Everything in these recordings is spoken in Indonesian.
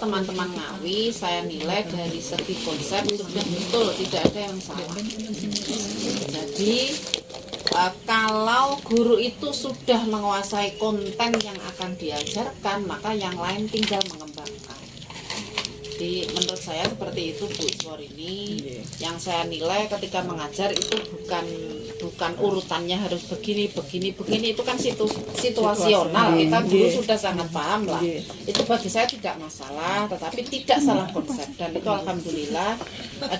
teman-teman Ngawi saya nilai dari segi konsep sudah betul, tidak ada yang salah. Jadi kalau guru itu sudah menguasai konten yang akan diajarkan, maka yang lain tinggal mengembangkan. Jadi menurut saya seperti itu Bu Iswarini. Yang saya nilai ketika mengajar itu bukan urutannya harus begini itu kan situasional. Kita guru sudah sangat paham lah. Itu bagi saya tidak masalah, tetapi tidak salah konsep. Dan itu alhamdulillah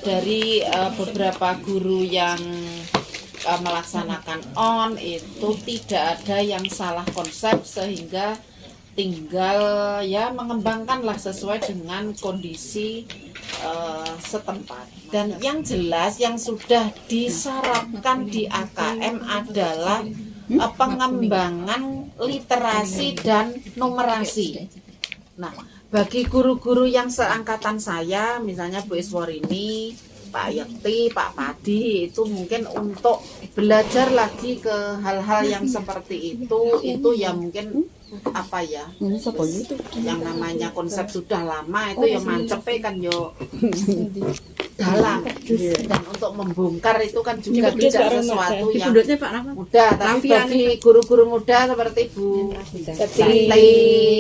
dari beberapa guru yang melaksanakan on itu tidak ada yang salah konsep, sehingga tinggal ya mengembangkanlah sesuai dengan kondisi setempat. Dan yang jelas yang sudah disyaratkan di AKM adalah pengembangan literasi dan numerasi. Nah, bagi guru-guru yang seangkatan saya, misalnya Bu Iswarini, Pak Yakti, Pak Padi, itu mungkin untuk belajar lagi ke hal-hal yang seperti itu ya mungkin apa ya, yang namanya konsep sudah lama itu ya mancepnya kan yo dalam, dan untuk membongkar itu kan juga tidak sesuatu yang mudah. Tapi bagi guru-guru muda seperti Bu Siti,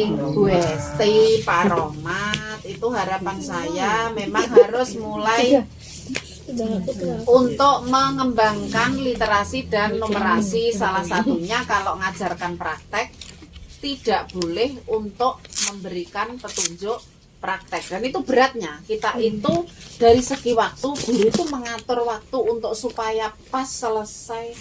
Bu Hesti, Pak Rohmat, itu harapan saya memang harus mulai untuk mengembangkan literasi dan numerasi. Salah satunya kalau ngajarkan praktek tidak boleh untuk memberikan petunjuk praktek, dan itu beratnya. Kita itu dari segi waktu, guru itu mengatur waktu untuk supaya pas selesai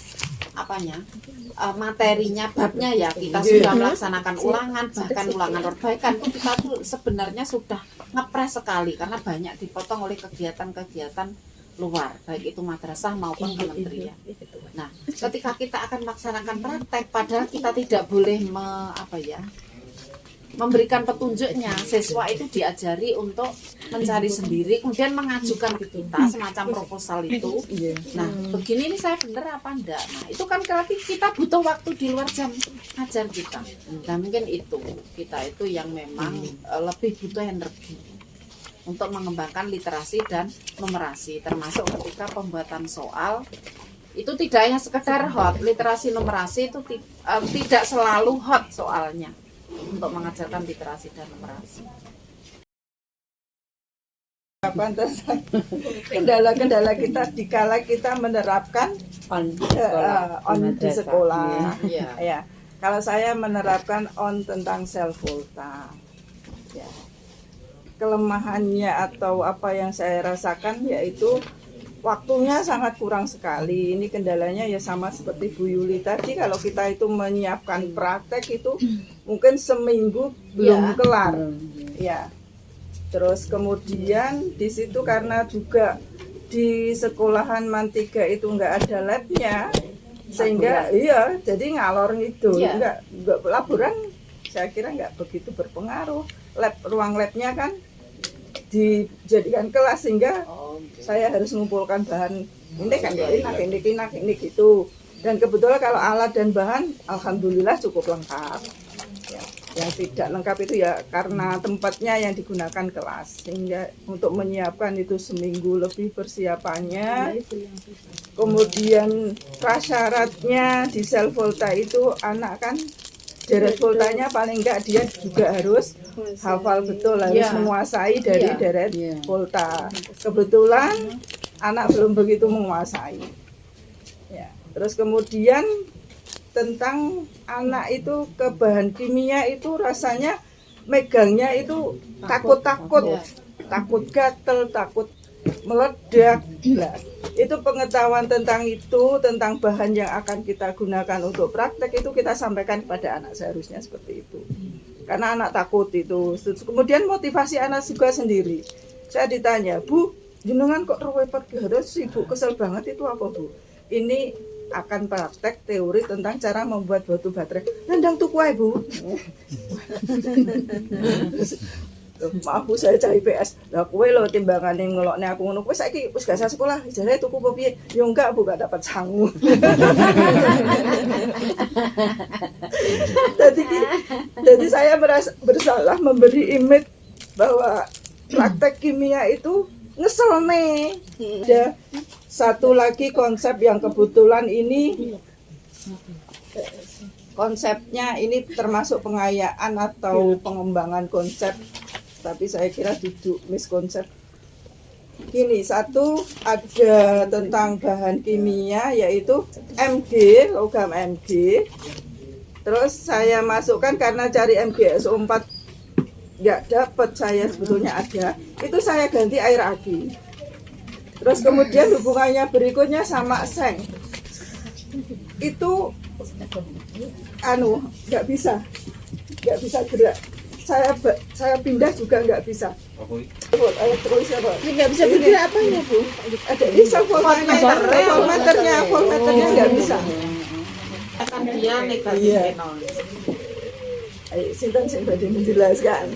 materinya, babnya ya kita sudah melaksanakan ulangan, bahkan ulangan perbaikan itu kita tuh sebenarnya sudah ngepres sekali karena banyak dipotong oleh kegiatan-kegiatan luar, baik itu madrasah maupun kementerian. Nah, ketika kita akan melaksanakan praktek, padahal kita tidak boleh memberikan petunjuknya, siswa itu diajari untuk mencari sendiri, kemudian mengajukan ke kita semacam proposal itu. Nah, begini ini saya bener apa enggak? Nah, itu kan berarti kita butuh waktu di luar jam ngajar kita. Nah, mungkin itu kita itu yang memang lebih butuh energi untuk mengembangkan literasi dan numerasi, termasuk ketika pembuatan soal itu tidak hanya sekedar hot. Literasi numerasi itu tidak selalu hot soalnya untuk mengajarkan literasi dan numerasi. Kendala-kendala kita dikala kita menerapkan on di sekolah. Ya, kalau saya menerapkan on tentang self volta, ya, kelemahannya atau apa yang saya rasakan yaitu waktunya sangat kurang sekali. Ini kendalanya ya sama seperti Bu Yuli tadi, kalau kita itu menyiapkan praktek itu mungkin seminggu belum kelar. Ya. Terus kemudian di situ karena juga di sekolahan Mantiga itu enggak ada labnya, sehingga iya jadi ngalor ngidul, enggak laboran saya kira enggak begitu berpengaruh. Ruang labnya kan dijadikan kelas, sehingga saya harus mengumpulkan bahan ini kan ini gitu. Dan kebetulan kalau alat dan bahan alhamdulillah cukup lengkap. Ya, yang tidak lengkap itu ya karena tempatnya yang digunakan kelas, sehingga untuk menyiapkan itu seminggu lebih persiapannya. Kemudian prasyaratnya di self volta itu anak kan deret voltanya paling enggak dia juga harus hafal betul, harus menguasai dari deret volta. Kebetulan anak belum begitu menguasai. Ya. Terus kemudian tentang anak itu ke bahan kimia itu rasanya megangnya itu takut gatel, takut meledak. Nah, itu pengetahuan tentang itu, tentang bahan yang akan kita gunakan untuk praktek itu kita sampaikan kepada anak, seharusnya seperti itu. Karena anak takut itu. Kemudian motivasi anak juga sendiri. Saya ditanya, Bu, jenengan kok repot harus sibuk, kesel banget, itu apa Bu? Ini akan praktek teori tentang cara membuat batu baterai. Nandang tuku ae Bu. Maaf Bu, saya cari PS. Lah kowe lho timbangane ngelokne aku ngono. Kowe saiki wis gak usah sekolah, jare tuku apa piye? Ya enggak Bu, gak dapat sangu. Jadi saya merasa bersalah memberi image bahwa praktek kimia itu ngesel nih. Ada satu lagi konsep yang kebetulan ini konsepnya ini termasuk pengayaan atau pengembangan konsep, tapi saya kira duduk miskonsep. Gini, satu ada tentang bahan kimia yaitu Mg, logam Mg. Terus saya masukkan karena cari MgSO4 nggak dapat, saya sebetulnya ada. Itu saya ganti air aki. Terus kemudian hubungannya berikutnya sama seng. Itu nggak bisa gerak. Saya pindah juga nggak bisa. Terus apa? Nggak bisa bergerak apanya, Bu? Ada ini voltmeternya nggak bisa. Akan dia negatif Iya. enol. Ayo, sinten sing badhe menjelaskan.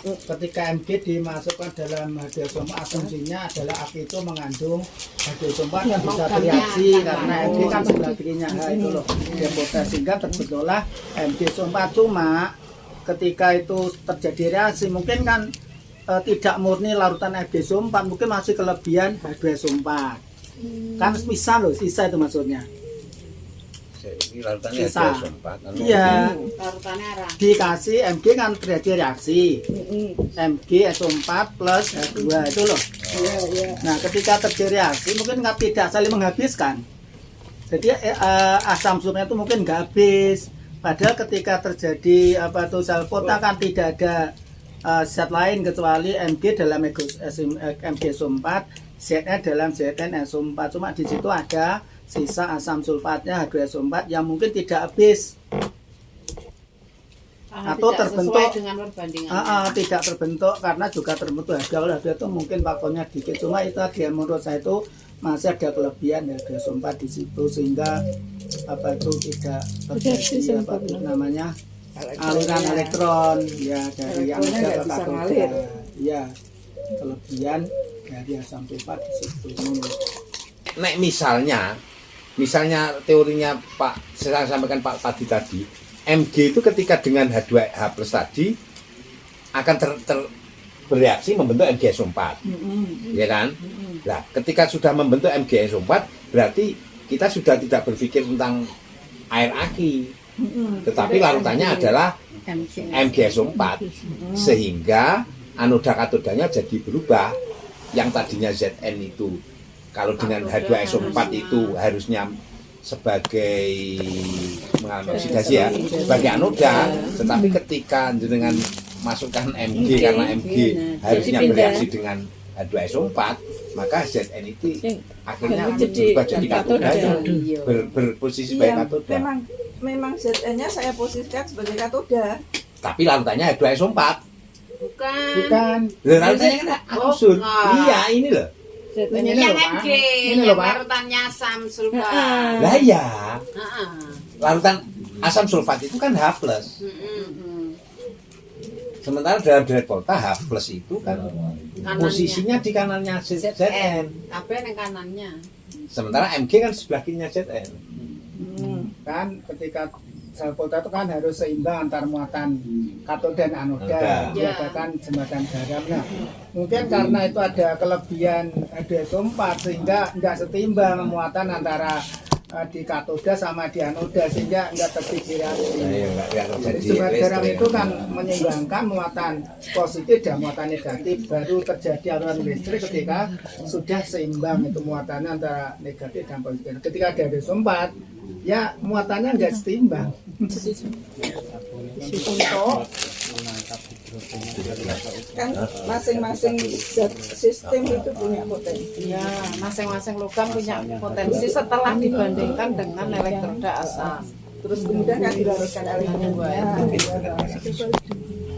Ketika Mg dimasukkan dalam H2SO4, asumsinya adalah aki itu mengandung H2SO4 yang bisa bereaksi karena Mg kan sebelah kirinya H itu loh, dia potas, sehingga terbentuklah Mg-SO4. Cuma ketika itu terjadi reaksi mungkin kan tidak murni larutan Mg-SO4, mungkin masih kelebihan H2SO4 kan bisa loh, sisa itu maksudnya. Ini larutannya Sisa. H2SO4. Iya, Larutannya arah. dikasih Mg kan terjadi reaksi Mg-SO4 plus H2 itu loh. Nah, ketika terjadi reaksi mungkin nggak tidak saling menghabiskan. Jadi asam sulfurnya itu mungkin nggak habis. Padahal ketika terjadi sel volta kan tidak ada zat lain kecuali Mg dalam Mg-SO4, Zn dalam Zn-SO4. Cuma di situ ada sisa asam sulfatnya H2SO4 yang mungkin tidak habis. Atau Tidak terbentuk sesuai dengan perbandingan. tidak terbentuk karena juga terbentuk H2. Kalau H2 itu mungkin faktornya dikit, cuma itu tadi yang menurut saya itu masih ada kelebihan H2SO4 di situ sehingga itu tidak terjadi namanya aliran elektron ya dari yang Elektronnya nggak ada ke bisa katoda. ngalir. Ya, kelebihan dari asam sulfat di situ. Nek misalnya teorinya Pak, saya sampaikan Pak tadi, Mg itu ketika dengan H2H plus tadi akan bereaksi membentuk MgSO4, ya kan? Nah, ketika sudah membentuk MgSO4, berarti kita sudah tidak berpikir tentang air aki, tetapi larutannya adalah MgSO4, sehingga anoda katodanya jadi berubah. Yang tadinya Zn itu kalau dengan H2SO4 itu harusnya sebagai mengalami oksidasi ya, sebagai anoda, tetapi ketika dengan masukkan Mg karena Mg harusnya bereaksi dengan H2SO4, maka Zn itu akhirnya berubah jadi katoda, berposisi sebagai katoda. Memang Zn-nya saya posisikan sebagai katoda. Tapi larutannya H2SO4. Bukan. Larutannya kan akusur. Iya, ini loh. Ini Yang loh, Pak. Mg, Ini loh, yang Pak. larutannya asam sulfat. Lah ya, Heeh. larutan asam sulfat itu kan H+. Sementara dalam direct volta H+ itu kan posisinya di kanannya Zn. Kabeh ning kanannya. Sementara Mg kan sebelah kirinya Zn. Kan ketika sel volta itu kan harus seimbang antar muatan katoda dan anoda, Anoda. diadakan jembatan garam. Nah, mungkin karena itu ada kelebihan H2SO4 sehingga tidak setimbang muatan antara di katoda sama di anoda sehingga enggak terjadi reaksi. Nggak Jadi terjadi jembatan garam listrik. itu kan menyeimbangkan muatan positif dan muatan negatif, baru terjadi aliran listrik ketika sudah seimbang itu muatannya antara negatif dan positif. Ketika ada H2SO4 ya muatannya enggak setimbang. Kan masing-masing sistem itu punya potensi. Ya, masing-masing logam punya potensi setelah dibandingkan dengan elektroda asam. Terus kemudian kan dilarutkan elektronnya.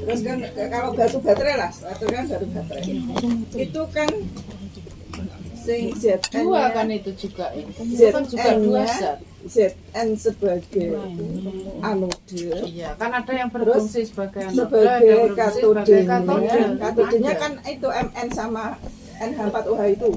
Terus kan kalau batu baterai lah, batu kan batu baterai. Itu kan sing Zn Dua kan itu juga ya. Itu kan juga dua zat. Zn sebagai anode, Iya, kan ada yang berfungsi sebagai anoda, ada sebagai yang berfungsi sebagai katode. katode. Katodenya Ada. kan itu Mn sama NH4OH itu.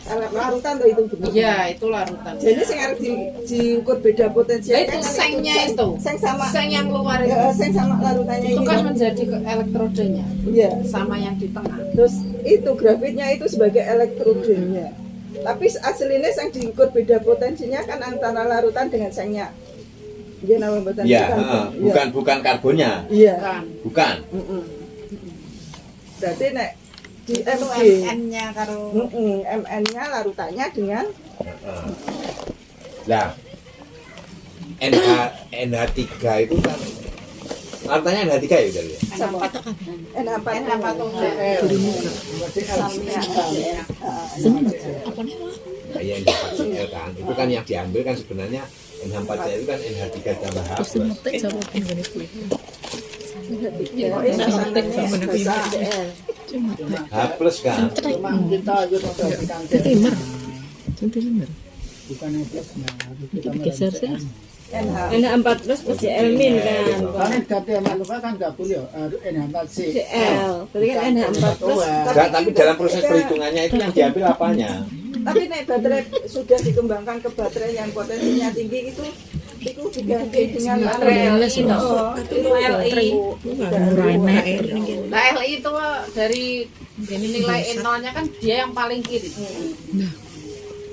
Larutan tuh itu bener. Iya, itu larutan. Jadi sing arep diukur beda potensial. Itu sengnya itu. Seng sama Seng yang keluar itu. seng sama larutannya Itu ini. kan menjadi elektrodenya Iya. sama yang di tengah. Terus itu grafitnya itu sebagai elektrodenya. Tapi aslinya yang diukur beda potensinya kan antara larutan dengan sengnya. Iya nama mboten. Ya, Iya. bukan karbonnya. Iya. Kan. Bukan. Berarti nek di Itu MG MN-nya karo MN-nya larutannya dengan Nah, NH3 itu kan larutannya NH3 ya udah ya. NH4 NH4OH. Kayak NH4Cl kan. Itu kan yang diambil kan sebenarnya NH4Cl itu kan NH3 tambah H plus. H plus kan. Cuma kita juga bukan yang plus, Geser sih. NH. NH4 plus pasti L-min kan. karena data yang manual kan nggak boleh NH4C. CL. Berarti kan NH4 plus. Enggak, tapi dalam proses perhitungannya itu yang diambil apanya? Tapi nek baterai sudah dikembangkan ke baterai yang potensinya tinggi itu diganti dengan Baterai LI itu LI. Ngurangin Nah, LI itu dari nilai nolnya kan dia yang paling kiri.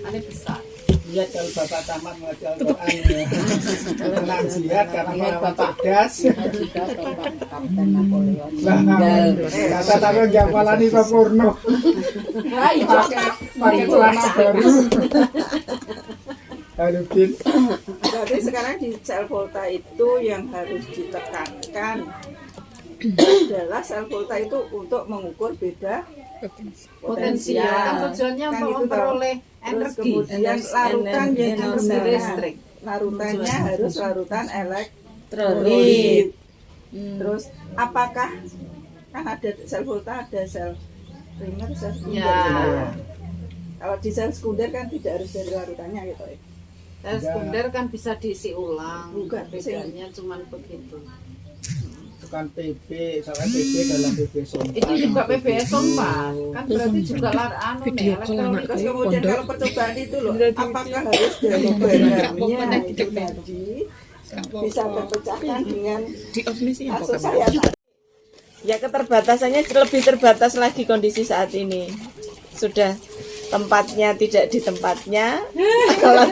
Paling besar. Lihat kalau Bapak Tamat mengajar Al-Quran ya. Tenang lihat karena melawan cerdas. Kata takut jawalan itu porno. Pakai celana baru. Aduh, Bin. Berarti sekarang di sel volta itu yang harus ditekankan adalah sel volta itu untuk mengukur beda Potensial kan tujuannya Kan untuk itu memperoleh Terus energi. kemudian larutan yang energi listrik. larutannya harus larutan Elektrolit. elektrolit. Terus apakah kan ada sel volta, ada sel primer, sel sekunder. Ya. Kalau di sel sekunder kan tidak harus dari larutannya gitu ya. Sel sekunder kan bisa diisi ulang. Bukan, Bedanya cuma begitu. Bukan PB, soalnya PB dalam PB Sompa. Itu juga PBS Sompa. Kan berarti juga elektrolit. Terus kemudian kalau percobaan itu loh, apakah harus dari bahannya itu tadi bisa terpecahkan dengan kasus saya Ya keterbatasannya lebih terbatas lagi kondisi saat ini. Sudah tempatnya tidak di tempatnya. Kalau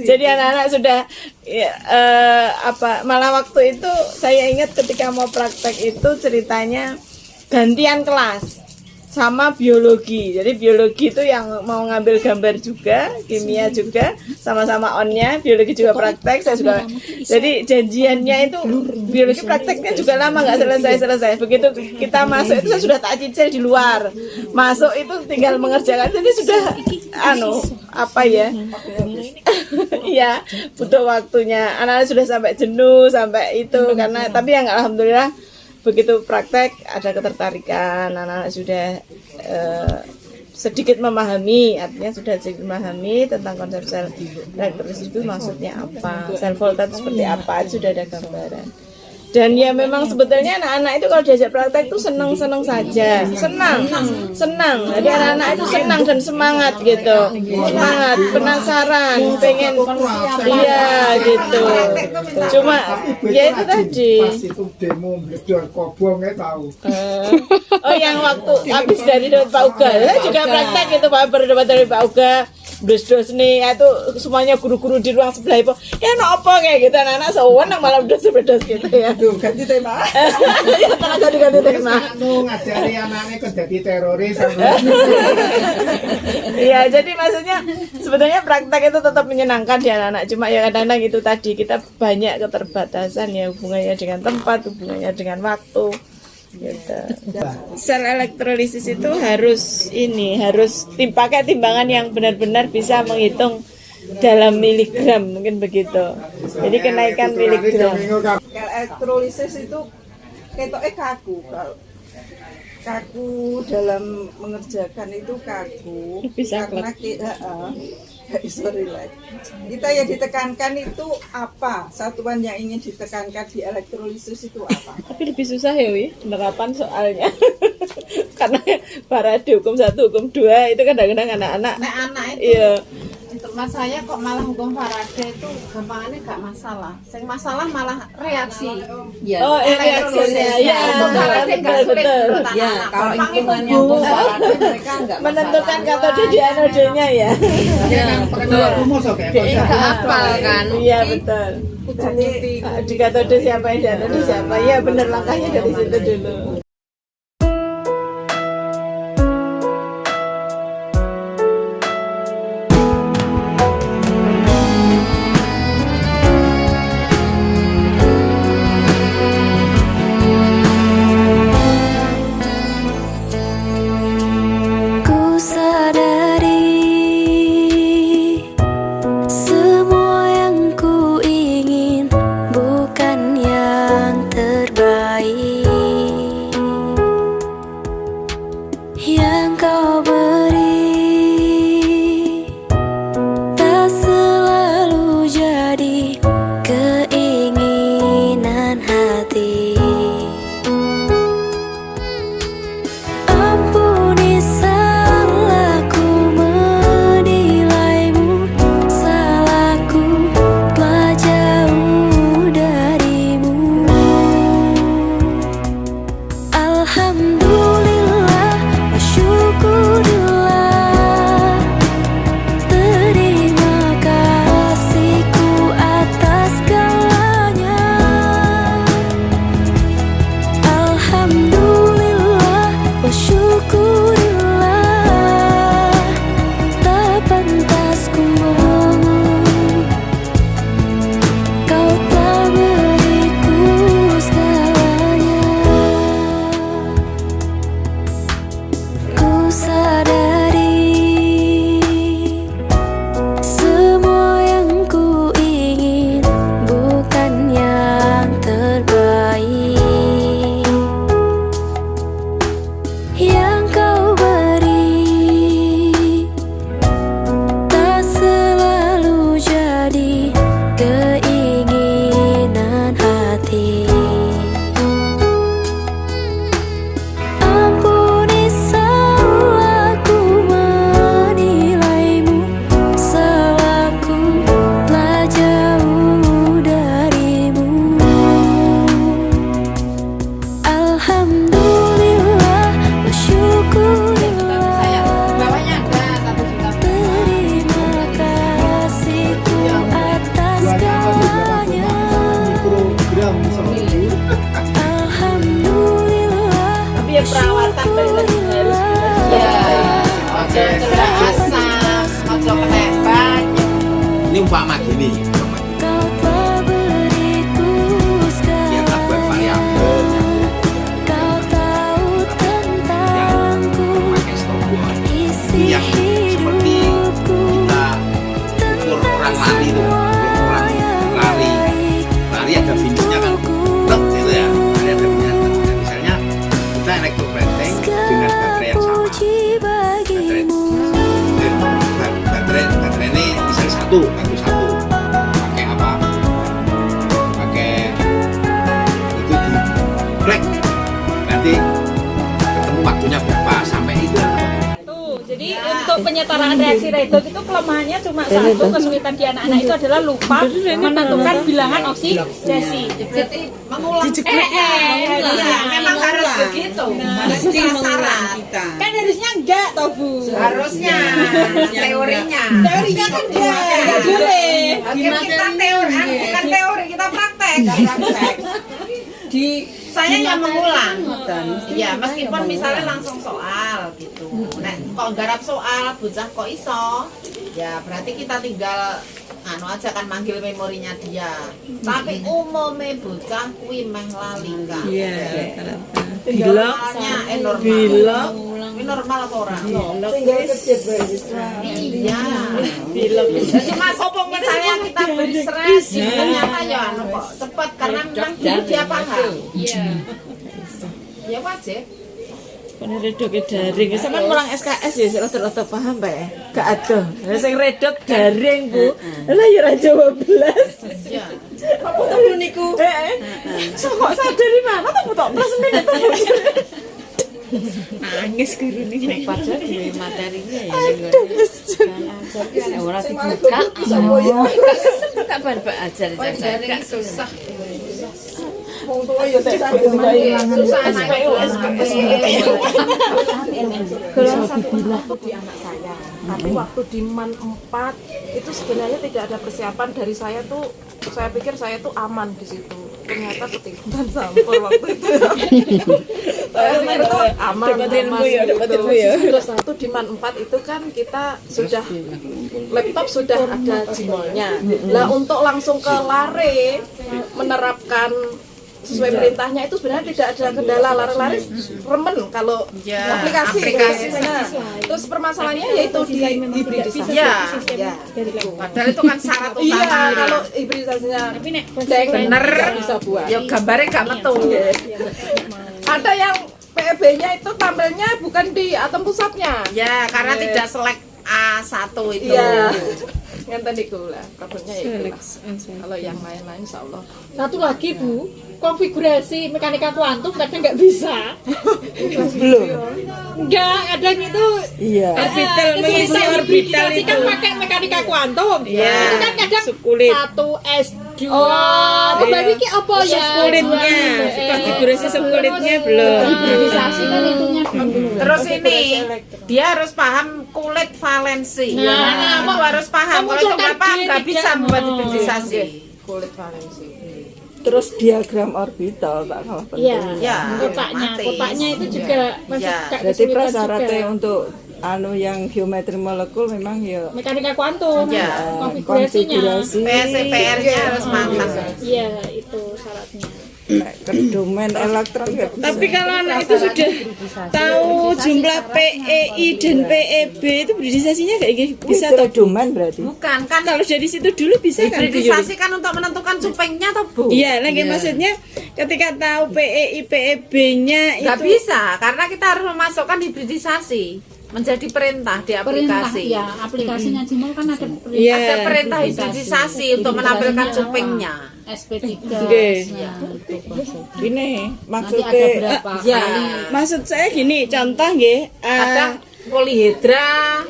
jadi anak-anak sudah malah waktu itu saya ingat ketika mau praktek itu ceritanya gantian kelas sama biologi. Jadi biologi itu yang mau ngambil gambar juga, kimia juga, sama-sama onnya, biologi juga praktek, saya juga. Jadi janjiannya itu biologi prakteknya juga lama nggak selesai. Begitu kita masuk itu saya sudah tak cicil di luar. Masuk itu tinggal mengerjakan, jadi sudah Iya, butuh waktunya. Anak-anak sudah sampai jenuh, sampai itu karena tapi yang alhamdulillah begitu praktek ada ketertarikan, anak-anak sudah sedikit memahami, artinya sudah sedikit memahami tentang konsep sel elektrolis itu maksudnya apa, sel volta itu seperti apa, itu sudah ada gambaran. Dan ya memang sebetulnya anak-anak itu kalau diajak praktek itu senang-senang saja, senang. Jadi anak-anak itu senang dan semangat gitu, semangat, penasaran, pengen, iya gitu. Cuma ya itu tadi. Pas itu demo bledor kobongnya tahu. Oh yang waktu habis dari Pak Uga, saya juga praktek itu Pak berdebat dari Pak Uga. Dos nih itu semuanya guru-guru di ruang sebelah itu ya apa kayak gitu anak-anak sewenang malah dos gitu ya. Aduh, ganti tema. Ya tanah ganti tema. Anu ngajari anaknya kok jadi teroris. Iya jadi maksudnya sebetulnya praktek itu tetap menyenangkan di anak-anak, cuma ya kadang-kadang itu tadi kita banyak keterbatasan ya hubungannya dengan tempat, hubungannya dengan waktu. Gitu. Sel elektrolisis itu harus pakai timbangan yang benar-benar bisa menghitung dalam miligram, mungkin begitu. Jadi kenaikan miligram. Elektrolisis itu ketoknya kaku. Kaku dalam mengerjakan itu kaku Bisa karena kita kita yang ditekankan itu apa, satuan yang ingin ditekankan di elektrolisis itu apa. Tapi lebih susah ya Wi, penerapan soalnya. karena parade hukum 1 hukum 2 itu kadang-kadang anak-anak Nek anak itu iya Mas saya kok malah hukum Faraday itu gampangannya gak masalah. Yang masalah malah reaksi. oh reaksinya ya Hukum Faraday gak sulit menurut Ya, anak-anak. kalau Gampang itu hitungannya hukum Faraday mereka enggak menentukan katode di anodenya ya Pengenal rumus oke. Iya, hafal kan. iya betul di katode siapa yang di anode siapa ya bener langkahnya dari situ dulu. Ku sadari semua yang ku ingin bukan yang terbaik yang kau beri, tak selalu jadi keinginan hati. Ampuni salahku menilaimu, salahku telah jauh darimu. Alhamdulillah wa syukurillah, terima kasihku atas segalanya. Alhamdulillah wa syukurillah, tak pantas ku mengeluh, kau telah beriku segalanya. Ku sadari semua yang ku ingin bukan yang terbaik yang kau beri, tak selalu jadi keinginan hati. Ampuni salahku menilaimu, salahku telah jauh darimu. Alhamdulillah wa syukurillah, Bawahnya ada 1 juta. terima kasihku atas segalanya. Mikrogram soalnya. Alhamdulillah Tapi ya perawatan balik lagi harus Ya, Oke. cedera asam, ojo kena banyak. Ini umpama gini, kau telah beriku ya tak buat variabel kau tahu tentangku, pakai stopwatch isi yang seperti hidupku, kita ukur orang lari tuh, orang lari ada finishnya kan, tek gitu ya, lari ada finishnya tek. Nah, misalnya kita elektroplating dengan baterai yang sama, puji bagimu. baterai ini misalnya satu pakai apa, pakai itu di black, nanti ketemu waktunya berapa sampai itu. Tuh, jadi untuk penyetaraan reaksi redox itu kelemahannya cuma satu, kesulitan di anak-anak itu adalah lupa menentukan bilangan oksidasi. Berarti mengulang. Memang harus begitu. Harus saran. Kan harusnya enggak toh Bu. Harusnya teorinya. Teorinya kan enggak boleh. Oke, kita teori, bukan teori, kita praktek. Saya yang mengulang. Ya, meskipun misalnya langsung soal gitu. Nah, kok garap soal, bocah kok iso? Ya, berarti kita tinggal aja kan manggil memorinya dia. Tapi umumnya bocah kuwi meh lali kan. Normalnya normal. Ini normal apa ora? Tinggal kecil Iya. Jadi mas, misalnya kita beri stres, ternyata ya kok cepat karena memang dia paham. Iya. Ya wajar. Ini redok daring, sama mulang SKS ya, rada-rada paham Pak ya? Gak ada, sing redok daring Bu, lah ya raja 12. Iya. Apa tuh niku? So kok sadar di mana tuh tak plus menit. Nangis guru nih. Nek padahal di materinya ya. Ora dibuka. Tak bar ajar Jaring susah. Susah di anak saya. Tapi waktu di MAN 4 itu sebenarnya tidak ada persiapan dari saya tuh. Saya pikir saya tuh aman di situ. Ternyata ketiduran sampel waktu itu. Saya pikir tuh aman. Terus satu di MAN 4 itu kan kita sudah laptop sudah ada jimolnya. Lah untuk langsung ke lare menerapkan sesuai perintahnya itu sebenarnya tidak ada kendala, lari-lari remen kalau aplikasi. Nah, terus permasalahannya yaitu di hibridisasi. Ya. Gitu. Padahal itu kan syarat utama. Iya, kalau hibridisasinya bener nggak bisa buat. ya gambarnya gak metu. Ada yang PEB-nya itu tampilnya bukan di atom pusatnya. Ya, karena tidak select A1 itu. Iya. Ngenten iku lah, problemnya itu. Kalau yang lain-lain insyaallah. Satu lagi Bu, konfigurasi mekanika kuantum kadang nggak bisa. Belum. Enggak, kadang itu Iya. orbital bisa mengisi orbital itu. kan pakai mekanika kuantum. Iya. Itu kan kadang Sukulit. 1S2. Oh, berarti ki apa ya? Kulitnya, konfigurasi sekulitnya belum. Hibridisasi kan itunya Terus ini dia harus paham kulit valensi. Nah, Kamu harus paham kalau itu nggak paham nggak bisa membuat hibridisasi. Kulit valensi. Terus diagram orbital tak kalah penting. Iya, Ya, kotaknya. otomatis. Kotaknya itu juga masih Ya. agak Berarti kesulitan prasyaratnya juga. untuk yang geometri molekul memang ya Mekanika kuantum, Ya. konfigurasinya. konfigurasi PR-nya harus mantap. Iya, itu syaratnya. ke domain elektron ya. Tapi kalau anak itu sudah tahu jumlah PEI dan PEB itu hibridisasinya kayak gini bisa Bisa atau domain berarti. Bukan kan kalau dari situ dulu bisa kan Bu Yuri? hibridisasi kan untuk menentukan cupengnya atau Bu? Iya, lagi maksudnya ketika tahu PEI PEB-nya Nggak itu bisa karena kita harus memasukkan hibridisasi menjadi perintah di aplikasi. Ya, aplikasinya Jimol kan ada perintah. Iya. Ada perintah hibridisasi untuk menampilkan cupengnya. SP3. Oke. Ya, itu bahasa. Gini, Nanti ada maksudnya berapa Ya, kali. maksud saya gini, contoh nggih, ada polihedra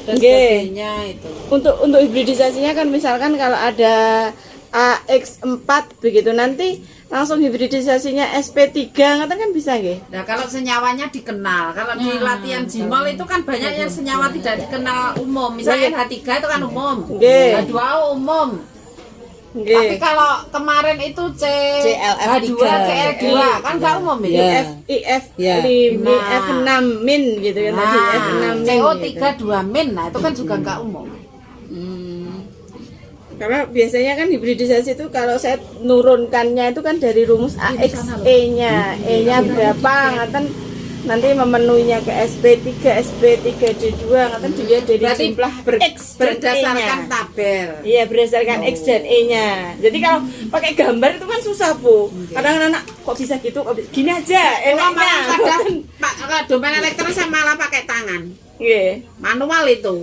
dan Nggih. sebagainya itu. untuk hibridisasinya kan misalkan kalau ada AX4 begitu nanti langsung hibridisasinya SP3 ngaten kan bisa nggih? Nah, kalau senyawanya dikenal, kalau di latihan Jimol itu kan banyak yang senyawa tidak dikenal umum. Misalnya H3 itu kan umum, Nggih. H2O umum. Tapi Nggih. kalau kemarin itu CLF3. H2, CL2 kan nggak umum ya. IF Ya. 5 Nah. F6 min gitu kan tadi Nah, F6 min. CO3 gitu. 2 min, nah itu kan juga nggak umum. Karena biasanya kan hibridisasi itu kalau saya nurunkannya itu kan dari rumus AXE-nya, E-nya berapa, ngaten nanti memenuhinya ke SP3, SP3D2, ngaten dilihat dari Berarti jumlah X dan berdasarkan E-nya. tabel. Iya, berdasarkan X dan E-nya. Jadi kalau pakai gambar itu kan susah, Bu. Kadang anak kok bisa gitu, kok bisa- gini aja, Kalau malah enaknya. kadang kalau domain elektron saya malah pakai tangan. Nggih. Manual itu.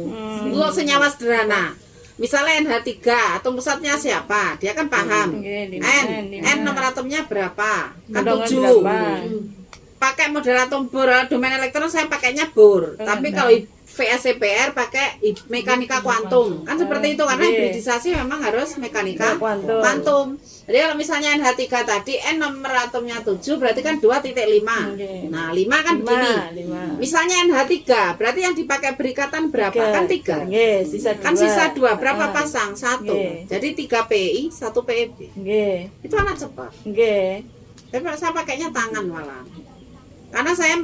Untuk senyawa sederhana. Misalnya NH3, atom pusatnya siapa? Dia kan paham. Nggih, N nomor atomnya berapa? Kan Golongan 7. berapa? Pakai model atom bor, domain elektron saya pakainya bor. Tapi kalau VSCPR pakai mekanika kuantum. Kan seperti itu karena hibridisasi memang harus mekanika kuantum. Jadi kalau misalnya NH3 tadi N nomor atomnya 7 berarti kan 2.5. Nah, 5 kan begini. 5. Misalnya NH3 berarti yang dipakai berikatan berapa? Kan 3. Nggih, sisa 2. Kan sisa 2, berapa pasang? 1. Nggih. Jadi 3 PI, 1 PEB. Nggih. Itu anak cepat. Nggih. Tapi saya pakainya tangan malah. Karena saya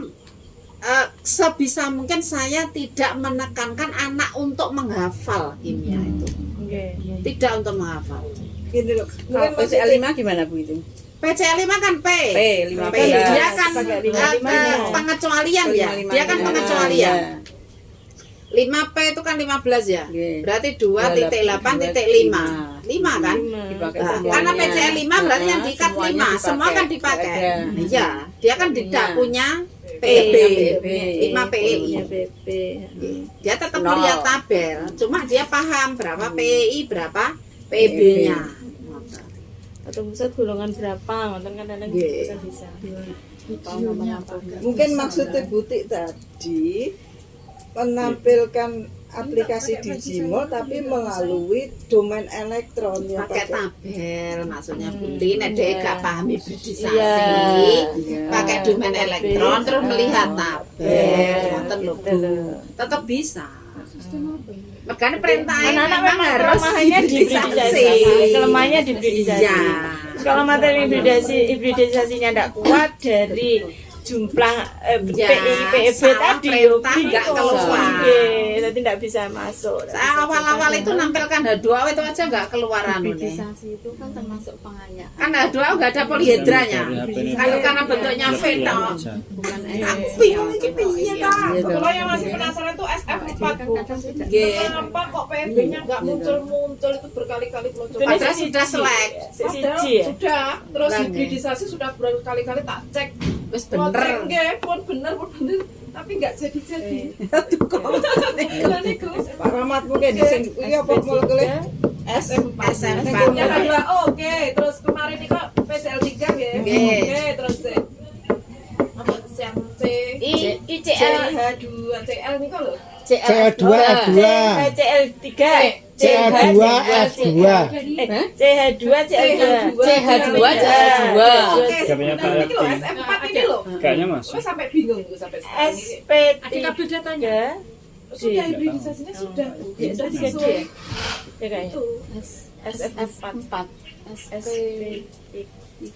sebisa mungkin saya tidak menekankan anak untuk menghafal kimia itu. Nggih. Tidak untuk menghafal. Gini loh. Kalau PCL5 gimana Bu itu? PCL5 kan P. P15. Dia kan Pakai 55-nya. pengecualian ya. Dia kan pengecualian. 5P itu kan 15 ya. Oke. Berarti 2.8.5. 5 kan? Dipakai Nah, semuanya. karena PCL 5 berarti yang diikat Semuanya 5, semua kan dipakai. Ada. Iya, dia kan tidak punya PEB, 5 PEI. PP. Dia tetap melihat tabel, cuma dia paham berapa PEI, berapa PEB-nya. Atau pusat golongan berapa? Ngoten kan kadang Nggih. kita bisa. Mungkin maksudnya butik tadi menampilkan aplikasi Digimall tapi melalui domain elektron yang pakai tabel, maksudnya Budi nek dhek gak paham hibridisasi Iya. pakai domain elektron terus melihat tabel ngoten lho Bu, tetap bisa. Makanya perintahnya Anak-anak memang memang harus kelemahannya hibridisasi. Kelemahannya hibridisasi. Iya. Kalau materi hibridisasinya tidak kuat dari jumlah Ya, PEB salah tadi perintah nggak keluar. jadi tidak bisa masuk. Saya awal-awal itu nampilkan H2O itu aja nggak keluaran nih. Hibridisasi itu kan termasuk pengayaan. Kan H2O nggak ada polihedranya. Kalau karena bentuknya V toh. Bukan Aku bingung iki piye ta? Kalau yang masih penasaran tuh SF4 Bu. Nggih. Kenapa kok PEB-nya nggak muncul itu berkali-kali muncul? Padahal sudah selek. Padahal sudah, terus hibridisasi sudah berkali-kali tak cek. Wis Mau bener. cek nggih, pun bener, tapi nggak jadi-jadi. Aduh kok Lah niku Pak Rahmat mungkin sing iki apa molekule SF4. SF4. Yang kedua, oke. Terus kemarin ini kok PCL3 ya. Oke. Oke, terus C. Apa yang C? ICL CH2 CL ini kok lho. CH2 F2 CL3 CH2 F2 CH2 CL2 CH2 Oke, Gamenya sebenarnya ini lho Pak SF4 ini lho. Kayaknya masuk. Gue sampai bingung gue sampai sekarang ini. SP3 Sudah hibridisasinya sudah. Sudah sesuai ya kayaknya itu. SF4 SP3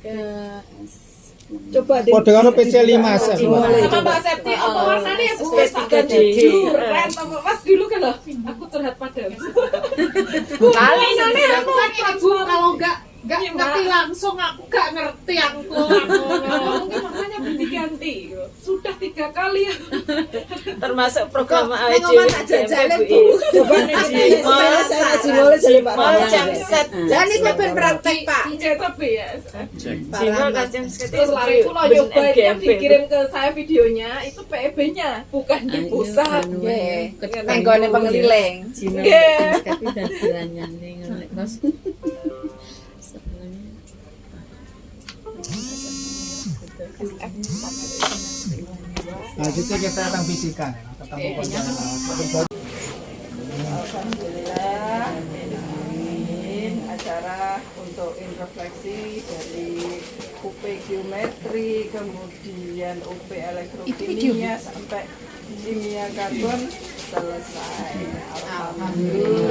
coba di Padha karo PC5 Sama Mbak Septi, apa warnanya yang sesuai tak ganti dulu. Ren, sama Mas dulu kan loh. Aku curhat padamu. Kali ini aku kan ibu kalau nggak ngerti langsung aku nggak ngerti aku. Mungkin makanya diganti. Sudah 3 kali ya. termasuk program Neng AED omah tak jajale Bu. coba nih saya Digimall jadi Pak mau Rahmat. jam set Dan ini ben praktek Pak. Iya tapi ya. Jimol kan jam set Terus lari pulau nyoba itu kan dikirim ke saya videonya itu PEB-nya bukan di pusat. Tenggone pengeliling. Nggih. tapi dagelannya ning terus Nah, itu kita akan fisika ya, ketemu Alhamdulillah. Amin. Acara untuk introspeksi dari UP geometri, kemudian UP elektrokimia sampai kimia karbon selesai. Alhamdulillah.